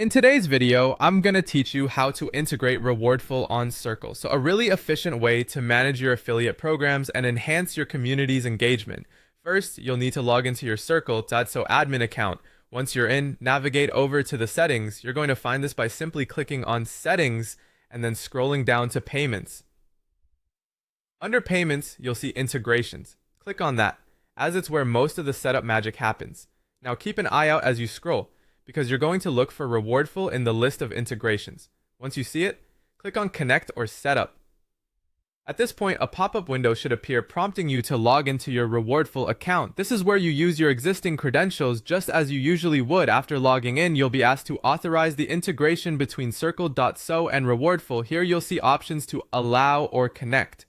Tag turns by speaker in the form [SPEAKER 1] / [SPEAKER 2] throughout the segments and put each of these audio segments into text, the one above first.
[SPEAKER 1] In today's video, I'm going to teach you how to integrate Rewardful on Circle. So a really efficient way to manage your affiliate programs and enhance your community's engagement. First, you'll need to log into your Circle.so admin account. Once you're in, navigate over to the settings. You're going to find this by simply clicking on Settings and then scrolling down to Payments. Under Payments, you'll see Integrations. Click on that, as it's where most of the setup magic happens. Now keep an eye out as you scroll, because you're going to look for Rewardful in the list of integrations. Once you see it, click on Connect or Setup. At this point, a pop-up window should appear prompting you to log into your Rewardful account. This is where you use your existing credentials just as you usually would. After logging in, you'll be asked to authorize the integration between Circle.so and Rewardful. Here you'll see options to allow or connect.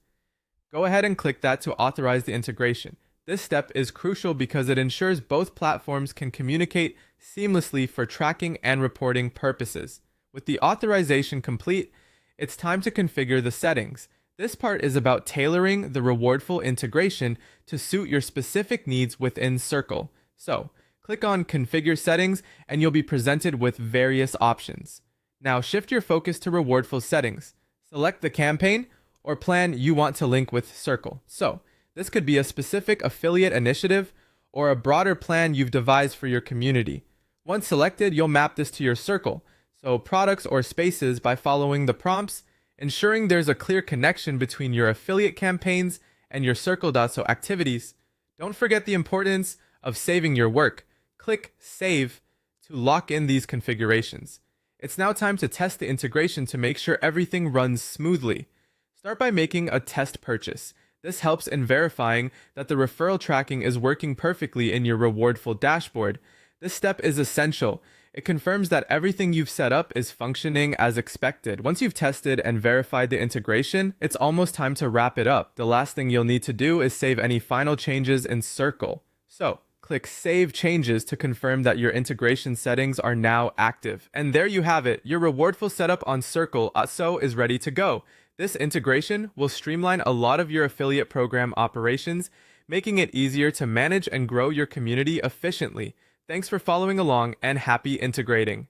[SPEAKER 1] Go ahead and click that to authorize the integration. This step is crucial because it ensures both platforms can communicate seamlessly for tracking and reporting purposes. With the authorization complete, it's time to configure the settings. This part is about tailoring the Rewardful integration to suit your specific needs within Circle. So, click on Configure Settings and you'll be presented with various options. Now shift your focus to Rewardful settings. Select the campaign or plan you want to link with Circle. So, this could be a specific affiliate initiative or a broader plan you've devised for your community. Once selected, you'll map this to your Circle, so products or spaces, by following the prompts, ensuring there's a clear connection between your affiliate campaigns and your Circle.so activities. Don't forget the importance of saving your work. Click Save to lock in these configurations. It's now time to test the integration to make sure everything runs smoothly. Start by making a test purchase. This helps in verifying that the referral tracking is working perfectly in your Rewardful dashboard. This step is essential. It confirms that everything you've set up is functioning as expected. Once you've tested and verified the integration, it's almost time to wrap it up. The last thing you'll need to do is save any final changes in Circle. So, click Save Changes to confirm that your integration settings are now active. And there you have it. Your Rewardful setup on Circle.so is ready to go. This integration will streamline a lot of your affiliate program operations, making it easier to manage and grow your community efficiently. Thanks for following along and happy integrating.